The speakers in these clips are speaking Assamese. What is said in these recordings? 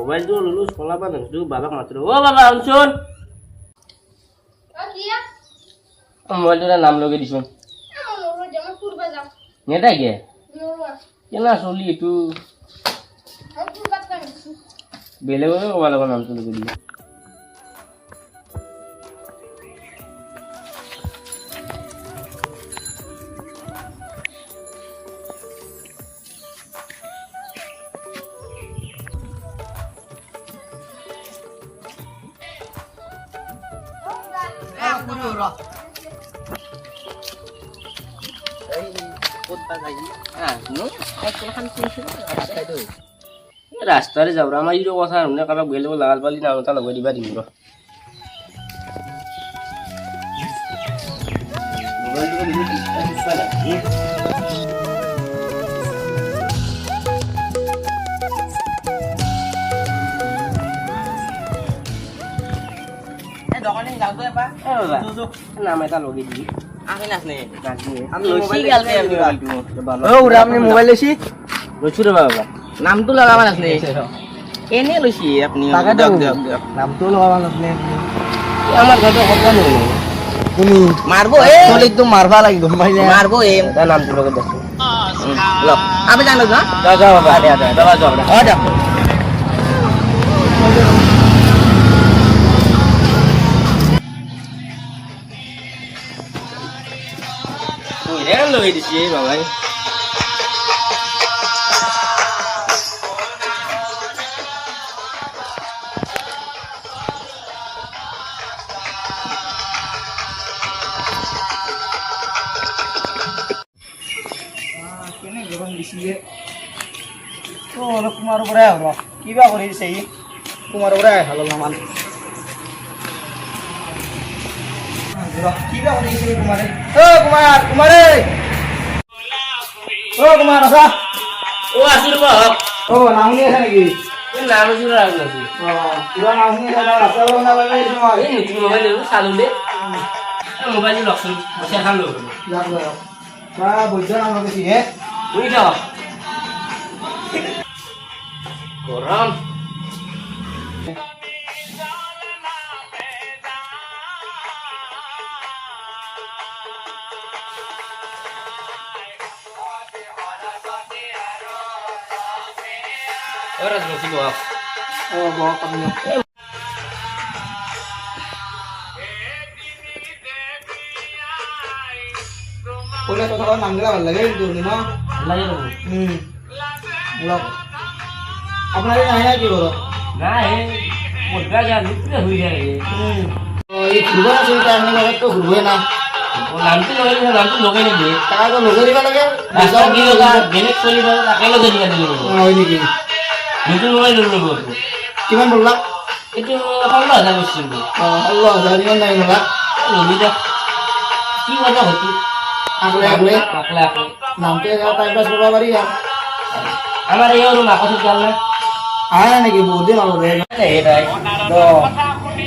মোবাইলটো ললো স্কুলৰ পৰা ধৰিছো বাবাক মাতিলো অ বাবা শুনচোন মোবাইলটোৰ নাম লগাই দিছো নেতাই কে কেনা চলি এইটো বেলেগকে ক'ব লাগিব নামটো লগাই দিলে রাস্তায় যাব আমার ইরো কথা শুনে কারো বেলেগ লাগাল পালি নাম এটা লগাই দিবা দিম নাম এটা লগাই দিবি মোবাইল লৈছি লৈছো রে বাবা নামটো লগাব নাছিলে এনে লৈছি আপনি নামটো লগাব নাছিলে আমার ঘরটা কথা নেই তুমি মারবো একদম মারবা লাগিব মারবো নামটো লগাই দেখো আমি জানো না যাও বাবা দাদা যাও যাও Jangan lo di sini, Bang. Kene gorong di sini. Oh, lo kumar ora ora. Kiba kori sei? Kumar ora halo naman. Kiba kori sei kumar. Oh, kumar. Oh, kumar asa. Oh, asur Bang. Oh, naungni asa lagi. Ini nama sudah lagi. Oh, kiba naungni asa asa lo na balik semua. Ini tu mobile itu selalu deh. Mobile itu langsung masih kan lo. Jangan. Wah, bocor nama ke sini. Wih dah. Koram. Orang masih bawa. Oh, bawa kamu. Boleh tuh kalau manggil apa lagi itu nih mah? Lagi lo. Belum. Apa lagi nanya sih bro? Nah, mudah aja itu dah hujan ini. Oh, ini berubah sih kan ini tuh berubah nah. Oh, nanti logo ini deh. Kakak tuh logo di mana kan? Bisa gitu kan? Benek sekali banget. Kalau jadi kan dulu. Oh, ini gini. Itu mulai dulu bro. Cuman belak. Itu apa lah sama sih bro? Oh, Allah dari mana yang belak? Ini dah. Gimana betul? Aku. Nanti kalau time pass berapa hari ya? আমার এই রুম আকর্ষণ চল না আয় নাকি বৌদি মারো রে এটাই তো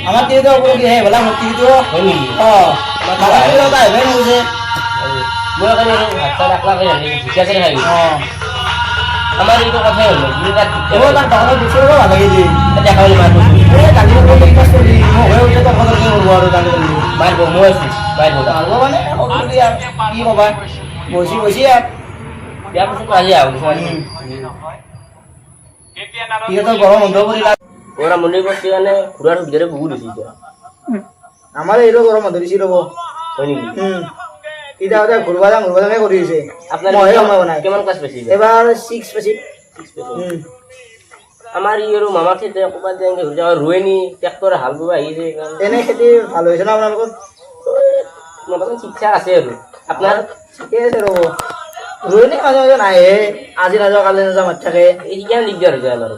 আমার দিয়ে দাও বলি হে বলা মতি তো হইনি মাথা দিয়ে দাও তাই ভাই মুঝে মই কানে হাতটা রাখলা করে জানি ঠিক আছে খাই আমার এই তো কথা হলো দুটা ও তার টাকা দিছে ভালো লাগে জি দেখা হলো মারবো এ কালি তো বলি কাজ করি হয়ে উঠে তো কথা দিয়ে বড় জানি বলি মারবো মই মারবো মারবো মানে ও কি আর কি বাবা বসি আর বিয়া কিছু কাজে আও ইয়ে তো গরম বন্ধ করি ওরা মনে করছে মানে পুরার ভিতরে বহুত হইছে আমার এইরো গরম বন্ধ দিছি রব হইনি ইটা ওটা ঘুরবা করে দিছে আপনার কেমন ক্লাস পেছি এবার 6 পেছি আমার ইয়ের মামা খেতে কোপা দিয়ে ঘুরে যাওয়ার রুয়েনি ট্রাক্টরে হাল বুবা আইছে এনে খেতি ভালো হয়েছে না আপনার মোটামুটি ঠিকঠাক আছে আর আপনার ঠিকে আছে রব রুয়েনি মাঝে মাঝে নাই আজি নাযাওঁ কালি নাযাওঁ মাত থাকে এই কেন দিগদার হয়ে যায় আমার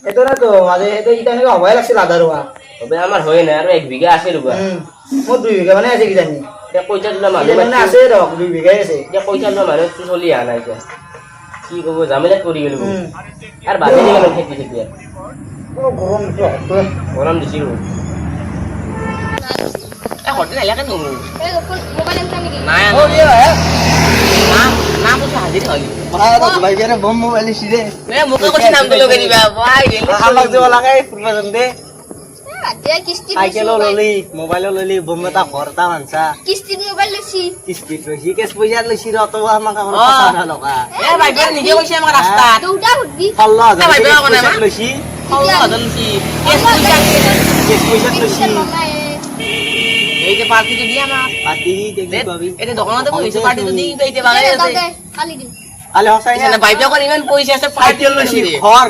সেইটো না তো মাঝে সেইটো ইটা নাকি হবাই লাগছিল আধা ৰোৱা তবে আমাৰ হয় না আৰ 1 বিঘা আছে ৰুবা মোৰ 2 বিঘা মানে আছে কিজানি পয়সা দিলা মানুহ মানে আছে ৰক 2 বিঘাই আছে পয়সা দিলা মানুহ চলি আহা নাই কি কব জামেলাত পড়ি গেল আর বাজে গেল খেতে খেতে গরম দিছিল এ হটে নাইলা কেন মোবাইল এমটা নাকি না নাম তো হাজির হলি ভাই বেরে বম মোবাইল সিরে এ মুখে কইছি নাম তো লগে দিবা ভাই আমাক দিব লাগে ফুরবাজন দে দিয়া কিস্তি সাইকেল ললি মোবাইল ললি বম তা ভরতা মানসা কিস্তি মোবাইল লছি কিস্তি লইছি কেস পয়সা লইছি র তো আমাক আমার কথা না লগা এ ভাই বের নিজে কইছে আমার রাস্তা দুটা উঠবি 16000 লইছি হদনছি কেস পয়সা লইছি এই যে পার্টি তো দিয়া না পাতি দেখি পাবি এই দোকানতে কইছে পার্টি তো দিই তো এইতে বাগাই আছে খালি দিন আলে হসাই না ভাই যখন ইমান পয়সা আছে পার্টি সাইকেল লইছি ঘর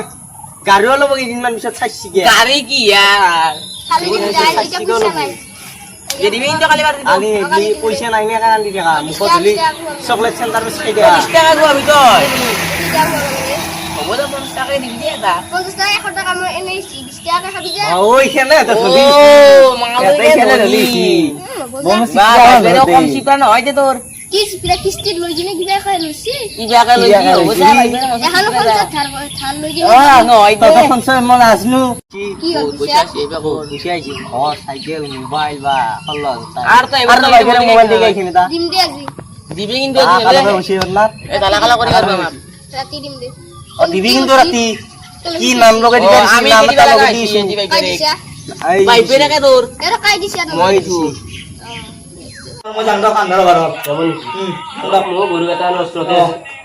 গাড়িও লব দিন মান পিছত ছাইছি গে গাড়ি কি আর খালি দিন যাই এটা পয়সা নাই যে দিবেন তো খালি বাড়ি আলি এগলি পয়সা নাই না কারণ দিগা মুখ ধুলি চকলেট সেন্টার সাই দে 20 টাকা গো আমি তো ওদের 50 টাকা দিবি দে দা 50 টাকা 100 টাকা মই এনে 20 টাকা খাবি যা ওই খেলে তো ছবি ও মাউলে খেলে ধরি লইছি বম বা বেরো কম সিপা না হয় যে তোর কিস্তি লই কিনে কিবা খাই লছি কি জায়গা লই কি হবে যা ভাই বেরো এখানে কোন থার লই কিনে নয় তো তখন সব মন আসনু কি হল পয়সা আছে বাবু বুঝি আইছি ঘর সাইকেল মোবাইল বা হল্লো আর তো এবার তো মোবাইল দিকে এখানে দা দিম দে আজি দিবি কিন্তু কালা বসি না এ কালা কালা করে করবে আমার রাতি দিম দে ও দিবি কিন্তু রাতি কি নাম লগে দিবা আমি নাম দিবা তা লগে লাগাইছি দিছি জি ভাই কাই করে দিছা ভাই বেরে কে তোর এরা কাই দিছা না মই দিছি মই জান দা কান্দার বার যেমন তোরা মো গরু এটা নষ্ট হতে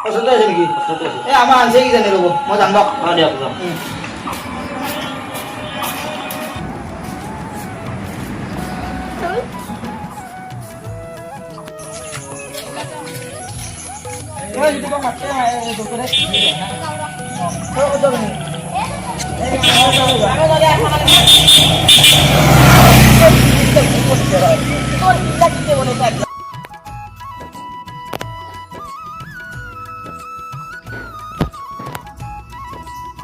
পছন্দ আছে নাকি এ আমার আনছে কি জানি রব মই জান দা আ দেখ তো ওই দিবা মাতে দোকানে ও দোকানে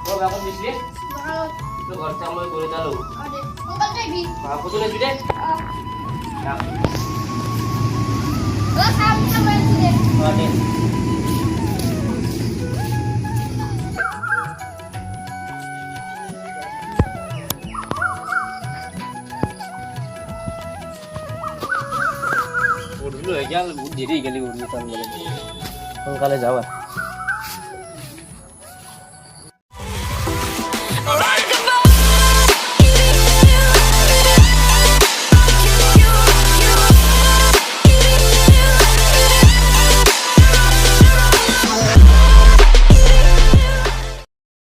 ও এখন দিছি তো ঘর চামই করে দাও আরে মোবাইল যাইবি বাবু তো দিবি রে ও সামনে সামনে দে আরে ওড়লো গেল বহুত দেরি গেলি ওড়লো তার বলে সকালে যাওয়া